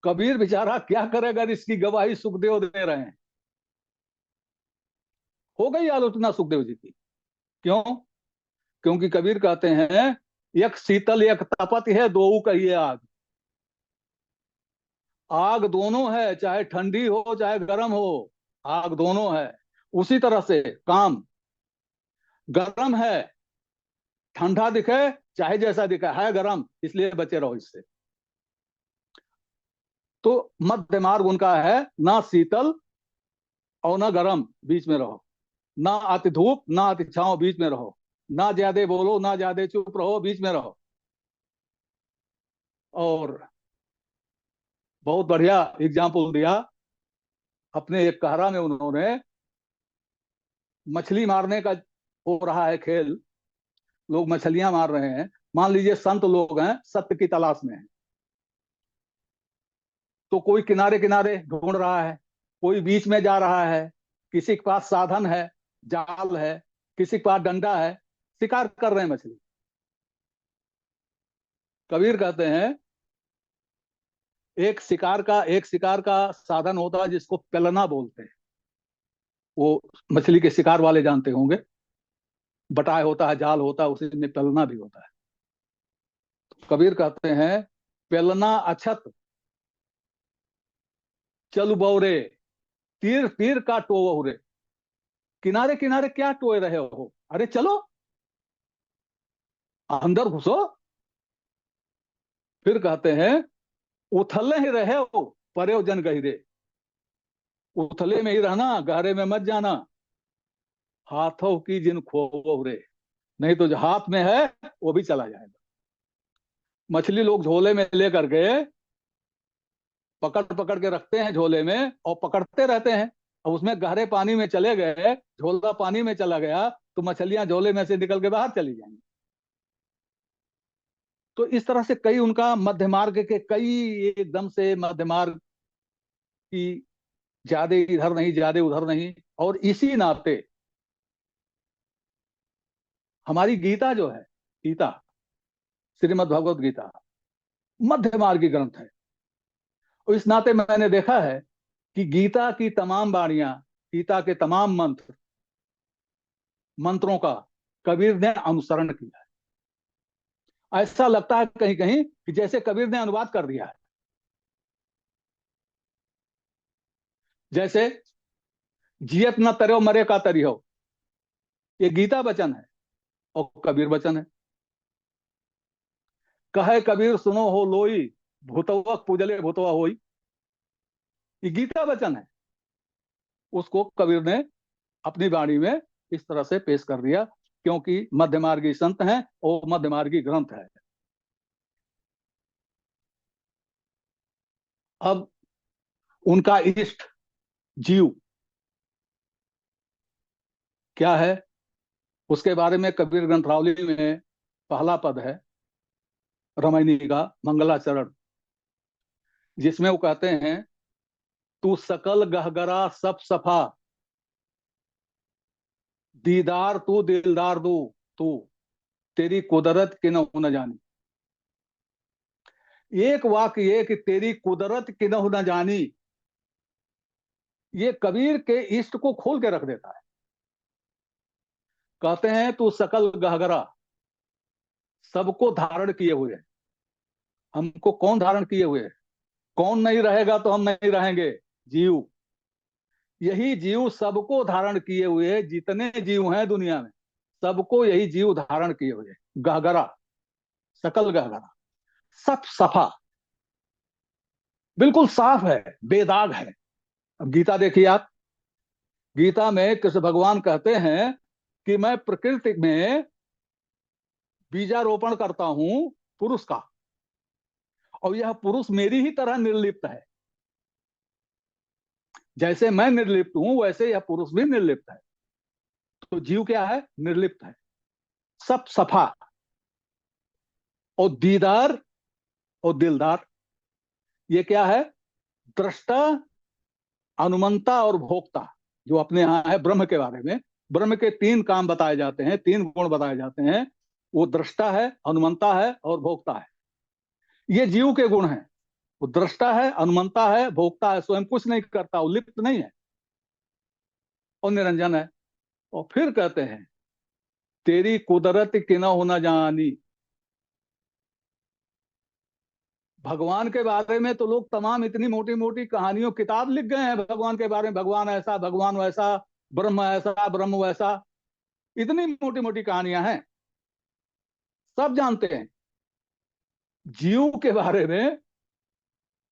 कबीर बेचारा क्या करेगा, इसकी गवाही सुखदेव दे रहे हैं। हो गई आलोचना सुखदेव जी की। क्यों? क्योंकि कबीर कहते हैं, एक शीतल एक तपत है, दो कहिए आग। आग दोनों है, चाहे ठंडी हो चाहे गर्म हो, आग दोनों है। उसी तरह से काम गर्म है, ठंडा दिखे चाहे जैसा दिखे, है गर्म, इसलिए बचे रहो इससे। तो मध्य मार्ग उनका है, ना शीतल और ना गर्म, बीच में रहो। ना अति धूप ना अति छांव, बीच में रहो। ना ज्यादा बोलो ना ज्यादा चुप रहो, बीच में रहो। और बहुत बढ़िया एग्जाम्पल दिया अपने एक कहरा में। उन्होंने मछली मारने का हो रहा है खेल, लोग मछलियां मार रहे हैं। मान लीजिए संत लोग हैं, सत्य की तलाश में हैं। तो कोई किनारे किनारे ढूंढ रहा है, कोई बीच में जा रहा है, किसी के पास साधन है, जाल है, किसी के पास डंडा है, शिकार कर रहे हैं मछली। कबीर कहते हैं, एक शिकार का साधन होता है जिसको पेलना बोलते हैं। वो मछली के शिकार वाले जानते होंगे। बटाए होता है, जाल होता है, उसी में पेलना भी होता है। कबीर कहते हैं, पेलना अछत चल बौरे, तीर तीर का टो रे। किनारे किनारे क्या टोए रहे हो, अरे चलो अंदर घुसो। फिर कहते हैं, उथले ही रहे हो परे जन गहिरे। उथले में ही रहना, गहरे में मत जाना। हाथों की जिन खो रे, नहीं तो जो हाथ में है वो भी चला जाएगा। मछली लोग झोले में लेकर के पकड़ पकड़ के रखते हैं झोले में, और पकड़ते रहते हैं। अब उसमें गहरे पानी में चले गए, झोला पानी में चला गया, तो मछलियां झोले में से निकल के बाहर चली जाएंगी। तो इस तरह से कई उनका मध्य मार्ग के कई, एकदम से मध्य मार्ग की, ज्यादा इधर नहीं ज्यादा उधर नहीं। और इसी नाते हमारी गीता जो है, गीता, श्रीमद् भगवत गीता मध्य मार्गी ग्रंथ है। और इस नाते मैंने देखा है कि गीता की तमाम वाणियां, गीता के तमाम मंत्रों का कबीर ने अनुसरण किया है। ऐसा लगता है कहीं कहीं कि जैसे कबीर ने अनुवाद कर दिया है। जैसे जियत न तरो मरे का तरी हो, ये गीता वचन है और कबीर वचन है। कहे कबीर सुनो हो लोई, भूतवक पूजले भूतवा होई, ये गीता वचन है। उसको कबीर ने अपनी वाणी में इस तरह से पेश कर दिया, क्योंकि मध्यमार्गी संत हैं और मध्यमार्गी ग्रंथ है। अब उनका इष्ट जीव क्या है, उसके बारे में कबीर ग्रंथावली में पहला पद है रमैनी का, मंगलाचरण, जिसमें वो कहते हैं, तू सकल गहगरा सब सफा, दीदार तू दिलदार दू, तू तेरी कुदरत कि न जानी। एक वाक्य ये कि तेरी कुदरत कि न जानी, ये कबीर के इष्ट को खोल के रख देता है। कहते हैं, तू सकल गहगरा, सबको धारण किए हुए, हमको कौन धारण किए हुए है? कौन नहीं रहेगा तो हम नहीं रहेंगे? जीव। यही जीव सबको धारण किए हुए है, जितने जीव हैं दुनिया में सबको यही जीव धारण किए हुए है। गहगरा, सकल गहगरा, सब सफा, बिल्कुल साफ है, बेदाग है। अब गीता देखिए आप, गीता में कृष्ण भगवान कहते हैं कि मैं प्रकृति में बीजारोपण करता हूं पुरुष का, और यह पुरुष मेरी ही तरह निर्लिप्त है। जैसे मैं निर्लिप्त हूं वैसे यह पुरुष भी निर्लिप्त है। तो जीव क्या है? निर्लिप्त है, सब सफा, और दीदार और दिलदार। ये क्या है? दृष्टा, अनुमंता और भोक्ता। जो अपने यहां है ब्रह्म के बारे में, ब्रह्म के तीन काम बताए जाते हैं, तीन गुण बताए जाते हैं। वो दृष्टा है, अनुमंता है और भोक्ता है। ये जीव के गुण हैं। वो दृष्टा है, अनुमंता है, भोक्ता है, स्वयं कुछ नहीं करता, वो लिप्त नहीं है और निरंजन है। और फिर कहते हैं तेरी कुदरत कि न होना जानी। भगवान के बारे में तो लोग तमाम इतनी मोटी मोटी कहानियों किताब लिख गए हैं भगवान के बारे में, भगवान ऐसा, भगवान वैसा, ब्रह्म ऐसा, ब्रह्म वैसा, इतनी मोटी मोटी कहानियां हैं, सब जानते हैं। जीव के बारे में,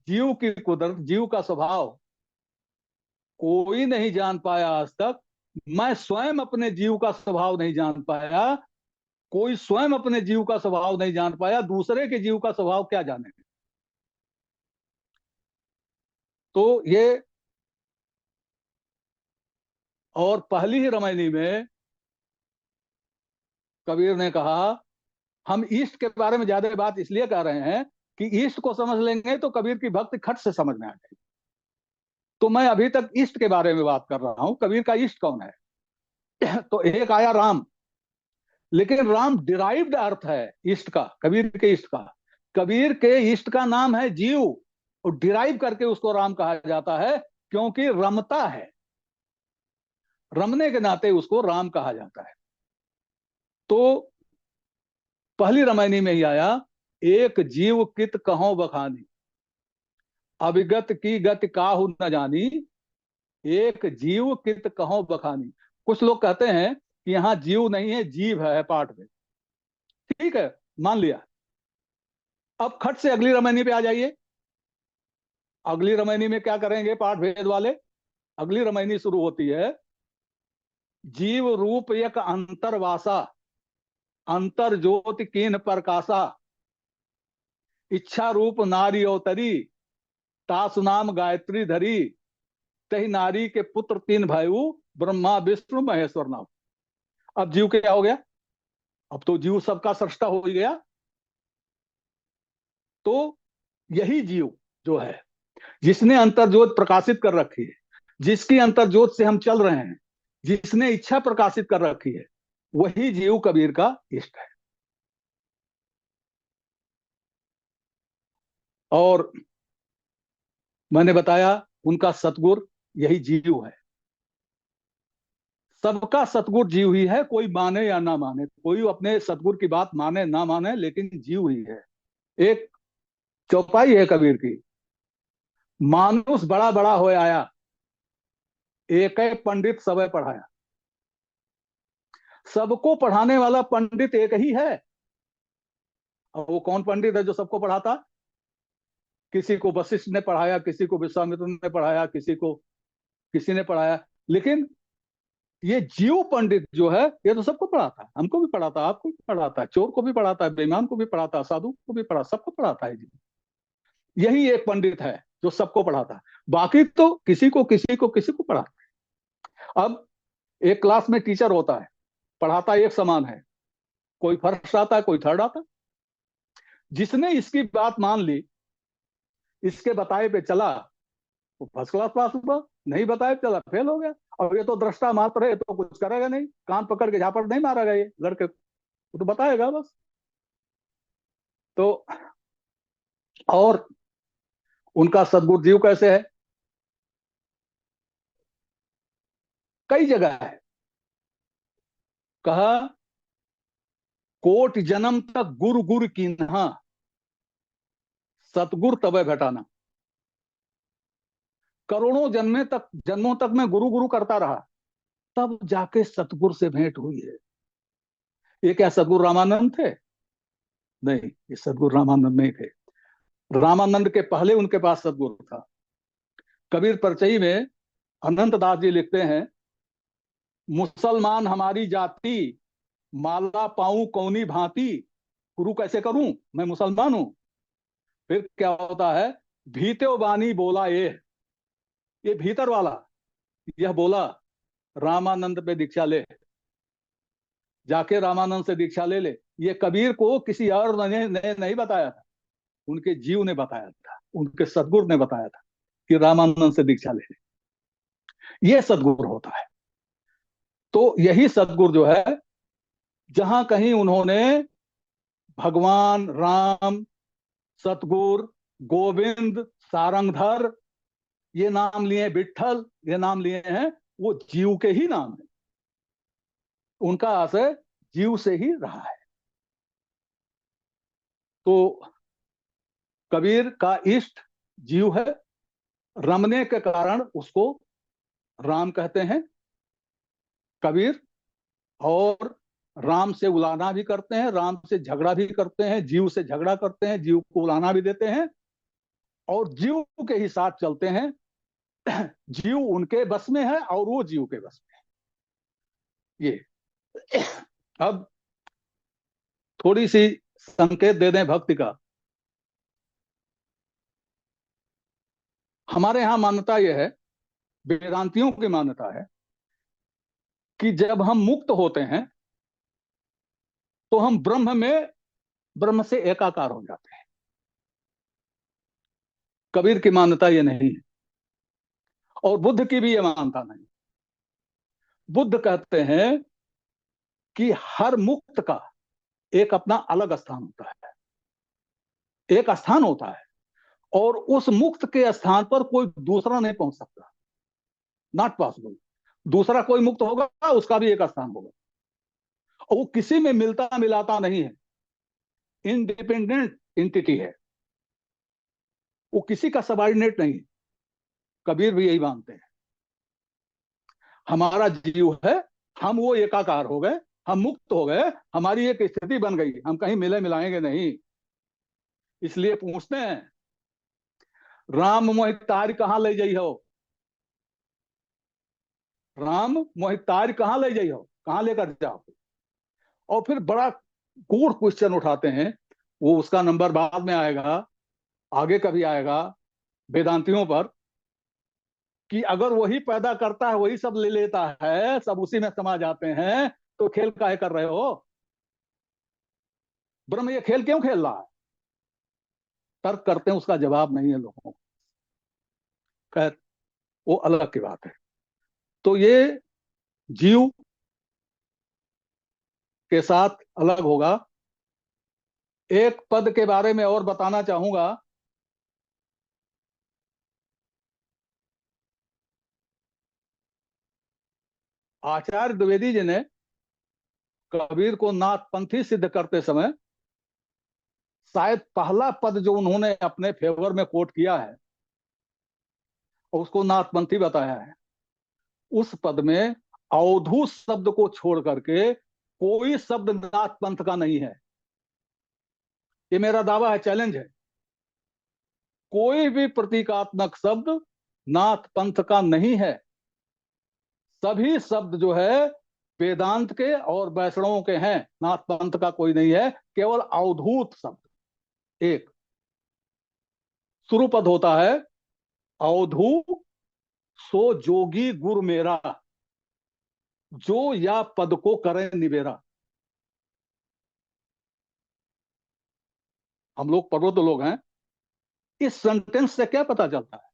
जीव की कुदरत, जीव का स्वभाव कोई नहीं जान पाया आज तक। मैं स्वयं अपने जीव का स्वभाव नहीं जान पाया, कोई स्वयं अपने जीव का स्वभाव नहीं जान पाया, दूसरे के जीव का स्वभाव क्या जाने। तो ये, और पहली ही रामायणी में कबीर ने कहा, हम ईस्ट के बारे में ज्यादा बात इसलिए कर रहे हैं कि ईस्ट को समझ लेंगे तो कबीर की भक्ति खट से समझ में आ जाएगी। तो मैं अभी तक ईस्ट के बारे में बात कर रहा हूं, कबीर का ईस्ट कौन है? तो एक आया राम, लेकिन राम डिराइव्ड अर्थ है ईस्ट का, कबीर के ईस्ट का। कबीर के ईस्ट का नाम है जीव, और डिराइव करके उसको राम कहा जाता है, क्योंकि रमता है, रमने के नाते उसको राम कहा जाता है। तो पहली रामायणी में ही आया, एक जीव कित कहो बखानी, अविगत की गति काहू न जानी, एक जीव कित कहो बखानी। कुछ लोग कहते हैं कि यहाँ जीव नहीं है, जीव है पाठ में। ठीक है, मान लिया। अब खट से अगली रामायणी पे आ जाइए। अगली रामायणी में क्या करेंगे पाठ भेद वाले? अगली रामायणी शुरू होती है, जीव रूप एक अंतरवासा, अंतर ज्योति कीन प्रकाशा, इच्छा रूप नारी अवतरी, तासु नाम गायत्री धरी, तही नारी के पुत्र तीन भायु, ब्रह्मा विष्णु महेश्वर नाम। अब जीव क्या हो गया? अब तो जीव सबका सृष्टा हो ही गया। तो यही जीव जो है, जिसने अंतर्ज्योत प्रकाशित कर रखी है, जिसकी अंतर्ज्योत से हम चल रहे हैं, जिसने इच्छा प्रकाशित कर रखी है, वही जीव कबीर का इष्ट है। और मैंने बताया उनका सतगुर यही जीव है। सबका सतगुर जीव ही है, कोई माने या ना माने, कोई अपने सतगुर की बात माने ना माने, लेकिन जीव ही है। एक चौपाई है कबीर की, मानुष बड़ा बड़ा हो आया, एक पंडित सबे पढ़ाया। सबको पढ़ाने वाला पंडित एक ही है। और वो कौन पंडित है जो सबको पढ़ाता? किसी को वशिष्ठ ने पढ़ाया, किसी को विश्वामित्र ने पढ़ाया, किसी ने पढ़ाया, लेकिन ये जीव पंडित जो है ये तो सबको पढ़ाता है। हमको भी पढ़ाता है, आपको भी पढ़ाता है, चोर को भी पढ़ाता है, बेईमान को भी पढ़ाता है, साधु को भी पढ़ा, सबको पढ़ाता है। यही एक पंडित है जो सबको पढ़ाता है, बाकी तो किसी को पढ़ाता है। अब एक क्लास में टीचर होता है, पढ़ाता एक समान है, कोई फर्स्ट आता है, कोई थर्ड आता है। जिसने इसकी बात मान ली, इसके बताए पे चला, वो फर्स्ट क्लास पास हुआ, नहीं बताए चला फेल हो गया। और ये तो दृष्टा मात्र है, तो कुछ करेगा नहीं, कान पकड़ के झापड़ नहीं मारेगा ये लड़के को, वो तो बताएगा बस। तो और उनका सदगुरु जीव कैसे है? कई जगह है, कहा कोट जन्म तक गुरु गुरु कीन्हा, सतगुर तबे घटाना। करोड़ों जन्मों तक मैं गुरु गुरु करता रहा, तब जाके सतगुर से भेंट हुई है। ये क्या सतगुरु रामानंद थे? नहीं, ये सतगुरु रामानंद नहीं थे। रामानंद के पहले उनके पास सतगुरु था। कबीर परचई में अनंत दास जी लिखते हैं, मुसलमान हमारी जाति, माला पाऊं कौनी भांति। गुरु कैसे करूं, मैं मुसलमान हूं। फिर क्या होता है, भीते बानी बोला ये भीतर वाला यह बोला, रामानंद पे दीक्षा ले, जाके रामानंद से दीक्षा ले ले। ये कबीर को किसी और ने नहीं बताया था, उनके जीव ने बताया था, उनके सदगुरु ने बताया था कि रामानंद से दीक्षा ले ले। ये सदगुरु होता है। तो यही सदगुरु जो है, जहां कहीं उन्होंने भगवान राम, सतगुरु, गोविंद, सारंगधर ये नाम लिए, विठल ये नाम लिए हैं, वो जीव के ही नाम है। उनका आशय जीव से ही रहा है। तो कबीर का इष्ट जीव है, रमने के कारण उसको राम कहते हैं कबीर। और राम से उलाना भी करते हैं, राम से झगड़ा भी करते हैं, जीव से झगड़ा करते हैं, जीव को उलाना भी देते हैं, और जीव के ही साथ चलते हैं। जीव उनके बस में है और वो जीव के बस में है। ये अब थोड़ी सी संकेत दे दें भक्ति का। हमारे यहां मान्यता यह है, वेदांतियों की मान्यता है, कि जब हम मुक्त होते हैं तो हम ब्रह्म से एकाकार हो जाते हैं। कबीर की मान्यता यह नहीं है, और बुद्ध की भी यह मान्यता नहीं। बुद्ध कहते हैं कि हर मुक्त का एक अपना अलग स्थान होता है, एक स्थान होता है, और उस मुक्त के स्थान पर कोई दूसरा नहीं पहुंच सकता, नॉट पॉसिबल। दूसरा कोई मुक्त होगा, उसका भी एक स्थान होगा, और वो किसी में मिलता मिलाता नहीं है, इंडिपेंडेंट एंटिटी है, वो किसी का सबॉर्डिनेट नहीं है। कबीर भी यही मानते हैं। हमारा जीव है, हम वो एकाकार हो गए, हम मुक्त हो गए, हमारी एक स्थिति बन गई, हम कहीं मिले मिलाएंगे नहीं। इसलिए पूछते हैं, राम मोहि तार कहां ले जाइ हो, राम मोहि तार कहां ले जाइ हो, कहां लेकर जाओ। और फिर बड़ा गूढ़ क्वेश्चन उठाते हैं, वो उसका नंबर बाद में आएगा, आगे कभी आएगा वेदांतियों पर, कि अगर वही पैदा करता है, वही सब ले लेता है, सब उसी में समा जाते हैं, तो खेल काहे कर रहे हो? ब्रह्म ये खेल क्यों खेल रहा है? तर्क करते हैं, उसका जवाब नहीं है लोगों को। खैर, वो अलग की बात है। तो ये जीव के साथ अलग होगा। एक पद के बारे में और बताना चाहूंगा। आचार्य द्विवेदी जी ने कबीर को नाथपंथी सिद्ध करते समय शायद पहला पद जो उन्होंने अपने फेवर में कोट किया है, उसको नाथपंथी बताया है। उस पद में अवधूत शब्द को छोड़ करके कोई शब्द नाथ पंथ का नहीं है। ये मेरा दावा है, चैलेंज है। कोई भी प्रतीकात्मक शब्द नाथ पंथ का नहीं है। सभी शब्द जो है वेदांत के और वैष्णवों के हैं, नाथ पंथ का कोई नहीं है। केवल अवधूत शब्द एक शुरू पद होता है, अवधू सो जोगी गुरु मेरा, जो या पद को करे निबेरा। हम लोग पर्वत लोग हैं, इस सेंटेंस से क्या पता चलता है?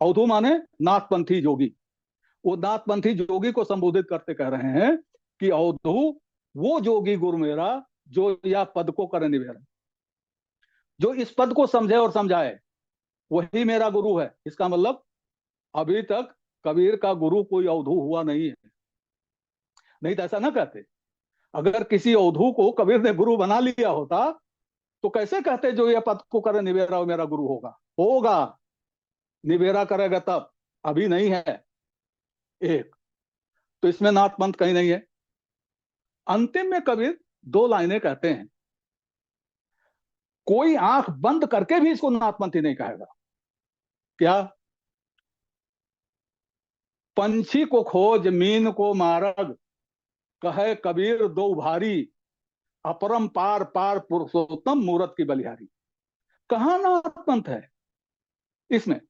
अवधू माने नाथपंथी जोगी। वो नाथपंथी जोगी को संबोधित करते कह रहे हैं कि अवधू वो जोगी गुरु मेरा, जो या पद को करे निबेरा। जो इस पद को समझे और समझाए, वही मेरा गुरु है। इसका मतलब अभी तक कबीर का गुरु कोई अवधू हुआ नहीं है। नहीं तो ऐसा ना कहते। अगर किसी अवधू को कबीर ने गुरु बना लिया होता तो कैसे कहते जो ये पद को करे निबेरा वो मेरा गुरु होगा? होगा, निबेरा करेगा तब, अभी नहीं है। एक तो इसमें नाथ पंथ कहीं नहीं है। अंतिम में कबीर दो लाइनें कहते हैं, कोई आंख बंद करके भी इसको नाथपंथी नहीं कहेगा। क्या? पंछी को खोज मीन को मारग, कहे कबीर दो भारी, अपरम पार पार पुरुषोत्तम मूरत की बलिहारी। कहां नाथपंथ है इसमें?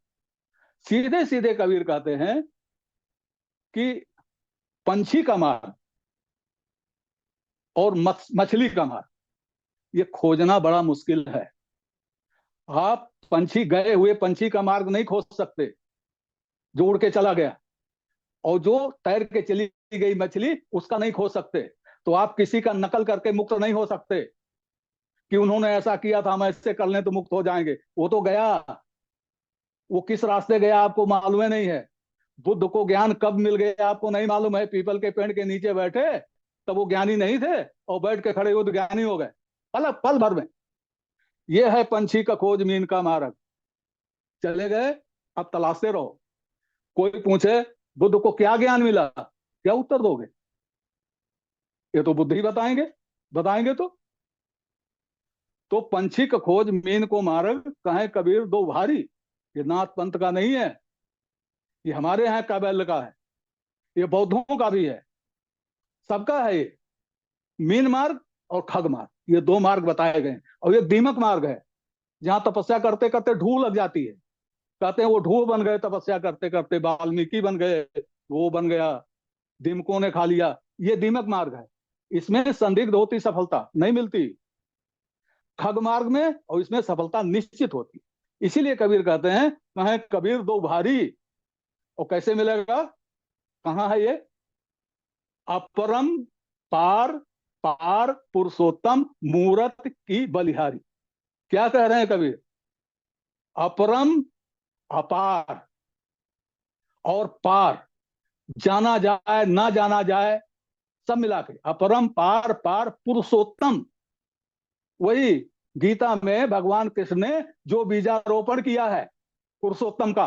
सीधे सीधे कबीर कहते हैं कि पंछी का मार्ग और मछली का मार्ग ये खोजना बड़ा मुश्किल है। आप पंछी, गए हुए पंछी का मार्ग नहीं खोज सकते जो उड़ के चला गया, और जो तैर के चली गई मछली उसका नहीं खोज सकते। तो आप किसी का नकल करके मुक्त नहीं हो सकते कि उन्होंने ऐसा किया था हम ऐसे कर लें तो मुक्त हो जाएंगे। वो तो गया, वो किस रास्ते गया आपको मालूम नहीं है। बुद्ध को ज्ञान कब मिल गया आपको नहीं मालूम है। पीपल के पेड़ के नीचे बैठे तब वो ज्ञानी नहीं थे, और बैठ के खड़े हुए तो ज्ञानी हो गए पल भर में। ये है पंछी का खोज मीन का मार्ग। चले गए, अब तलाशते रहो। कोई पूछे बुद्ध को क्या ज्ञान मिला, क्या उत्तर दोगे? ये तो बुद्ध ही बताएंगे, बताएंगे तो पंछी का खोज मीन को मार्ग, कहे कबीर दो भारी। ये नाथ पंथ का नहीं है, ये हमारे यहाँ काबैल का है, ये बौद्धों का भी है, सबका है ये। मीन मार्ग और खग मार्ग, ये दो मार्ग बताए गए। और ये दीमक मार्ग है, जहां तपस्या करते करते ढूह लग जाती है। कहते हैं वो ढूह बन गए तपस्या करते करते, वाल्मीकि बन गए, वो बन गया, दीमकों ने खा लिया। ये दीमक मार्ग है, इसमें संदिग्ध होती सफलता नहीं मिलती। खग मार्ग में और इसमें सफलता निश्चित होती। इसीलिए कबीर कहते हैं कहे कबीर दो भारी। और कैसे मिलेगा? कहाँ है ये? अपरम पार पार पुरुषोत्तम मूरत की बलिहारी। क्या कह रहे हैं कबीर? अपरम अपार, और पार जाना जाए ना जाना जाए सब मिला के अपरम पार पार पुरुषोत्तम। वही गीता में भगवान कृष्ण ने जो बीजारोपण किया है पुरुषोत्तम का,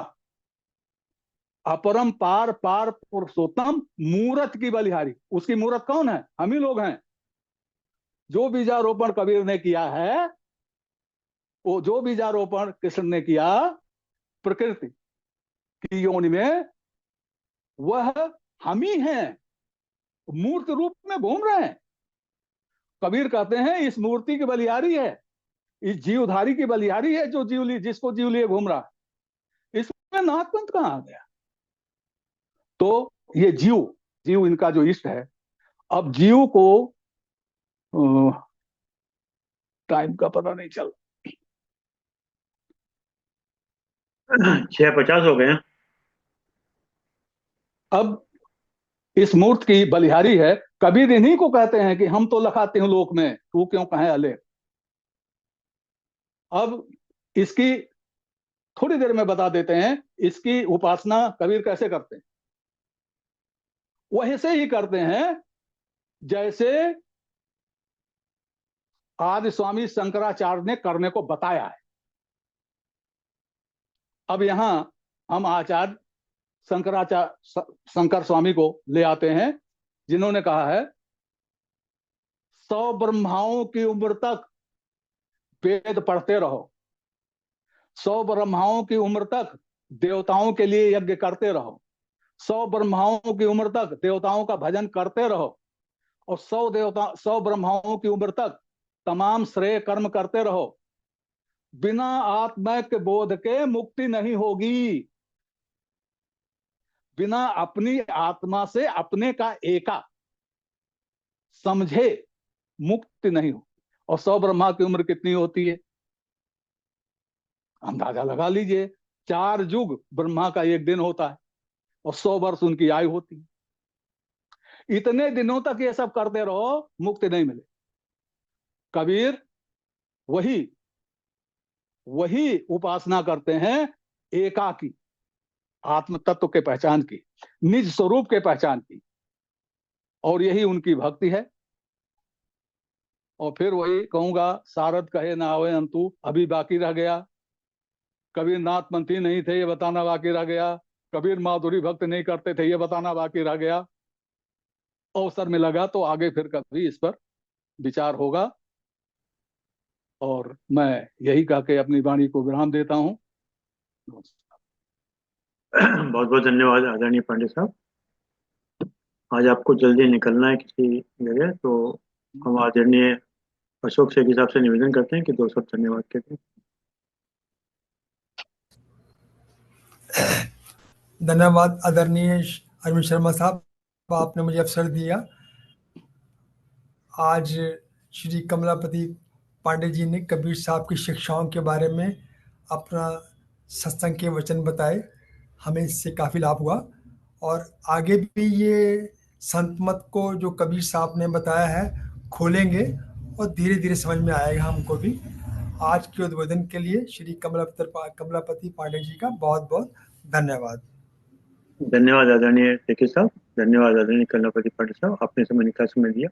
अपरम पार पार पुरुषोत्तम मूरत की बलिहारी। उसकी मूरत कौन है? हम ही लोग हैं। जो बीजारोपण कबीर ने किया है, वो जो बीजारोपण कृष्ण ने किया प्रकृति की योनि में, वह हम ही हैं, मूर्त रूप में घूम रहे हैं। कबीर कहते हैं इस मूर्ति की बलिहारी है, इस जीवधारी की बलिहारी है, जो जीव जिसको जीव लिए घूम रहा है। इसमें नाथपंथ कहां आ गया? तो ये जीव, जीव इनका जो इष्ट है। अब जीव को टाइम का पता नहीं चल, 6:50 हो गए हैं। अब इस मूर्त की बलिहारी है। कबीर इन्हीं को कहते हैं कि हम तो लखाते हैं लोक में, तू क्यों कहे अले। अब इसकी थोड़ी देर में बता देते हैं, इसकी उपासना कबीर कैसे करते हैं। वैसे ही करते हैं जैसे आदि स्वामी शंकराचार्य ने करने को बताया है। अब यहां हम आचार्य शंकराचार्य शंकर स्वामी को ले आते हैं, जिन्होंने कहा है 100 ब्रह्माओं की उम्र तक वेद पढ़ते रहो, 100 ब्रह्माओं की उम्र तक देवताओं के लिए यज्ञ करते रहो, 100 ब्रह्माओं की उम्र तक देवताओं का भजन करते रहो, और 100 ब्रह्माओं की उम्र तक तमाम श्रेय कर्म करते रहो। बिना आत्मिक बोध के मुक्ति नहीं होगी। बिना अपनी आत्मा से अपने का एका समझे मुक्ति नहीं हो। और 100 ब्रह्मा की उम्र कितनी होती है? अंदाजा लगा लीजिए। 4 युग ब्रह्मा का एक दिन होता है, और 100 वर्ष उनकी आयु होती है। इतने दिनों तक ये सब करते रहो, मुक्ति नहीं मिले। कबीर वही वही उपासना करते हैं एका की, आत्म तत्व के पहचान की, निज स्वरूप के पहचान की, और यही उनकी भक्ति है। और फिर वही कहूंगा, सारद कहे ना आवे अंतु, अभी बाकी रह गया। कबीर नाथ मंत्री नहीं थे, ये बताना बाकी रह गया। कबीर माधुरी भक्त नहीं करते थे, ये बताना बाकी रह गया। अवसर मिलेगा तो आगे फिर कभी इस पर विचार होगा। और मैं यही कह के अपनी वाणी को विराम देता हूँ। बहुत बहुत धन्यवाद आदरणीय पांडे साहब। आज आपको जल्दी निकलना है किसी जगह, तो हम आदरणीय अशोक सेठी साहब से निवेदन करते हैं कि दो शब्द धन्यवाद कहते हैं। धन्यवाद आदरणीय अरविंद शर्मा साहब, आपने मुझे अवसर दिया। आज श्री कमलापति पांडे जी ने कबीर साहब की शिक्षाओं के बारे में अपना सत्संग के वचन बताए, हमें इससे काफ़ी लाभ हुआ। और आगे भी ये संत मत को जो कबीर साहब ने बताया है खोलेंगे और धीरे धीरे समझ में आएगा हमको भी। आज के उद्बोधन के लिए श्री कमलापति पांडे जी का बहुत बहुत धन्यवाद। धन्यवाद आदरणीय सेठी साहब, धन्यवाद आदरणीय कमलापति पांडे साहब, आपने समय निकाल समय दिया।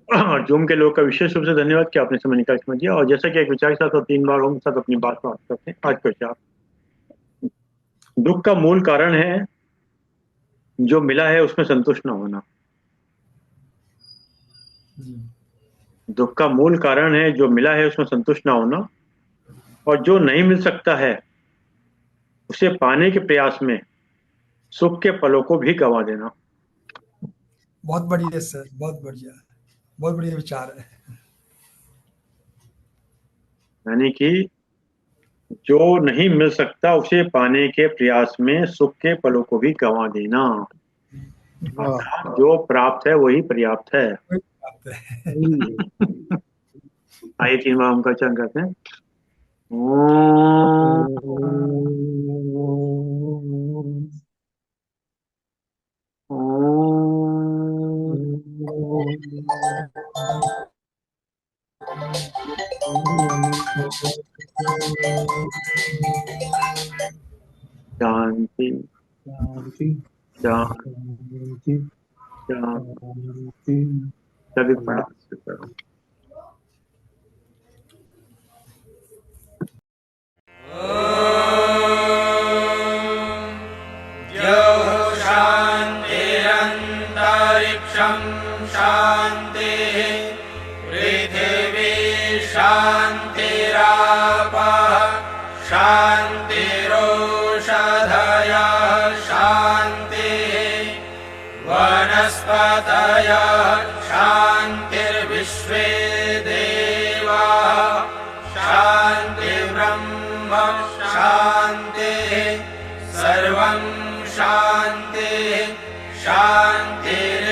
और जूम के लोगों का विशेष रूप से धन्यवाद कि आपने समय निकाल समय दिया। और जैसा कि एक विचार के साथ और 3 बार हम साथ अपनी बात बात करते हैं, आज का विचार, दुख का मूल कारण है जो मिला है उसमें संतुष्ट न होना। दुख का मूल कारण है जो मिला है उसमें संतुष्ट न होना, और जो नहीं मिल सकता है उसे पाने के प्रयास में सुख के पलों को भी गंवा देना। बहुत बढ़िया सर, बहुत बढ़िया, बहुत बढ़िया विचार है। यानी कि जो नहीं मिल सकता उसे पाने के प्रयास में सुख के पलों को भी गंवा देना। अर्थात जो प्राप्त है वही पर्याप्त है। आइए 3 बार हम का उच्चारण करते हैं। शांति शांति शांति शांति। सभी प्रणाम करो। शान्तिरन्तरिक्षं शान्तिः पृथिवी शान्तिरापः शान्तिरोषधयः शान्तिः वनस्पतयः शान्तिर्विश्वे देवाः शान्तिर्ब्रह्म शान्तिः सर्वं शान्तिः शान्तिः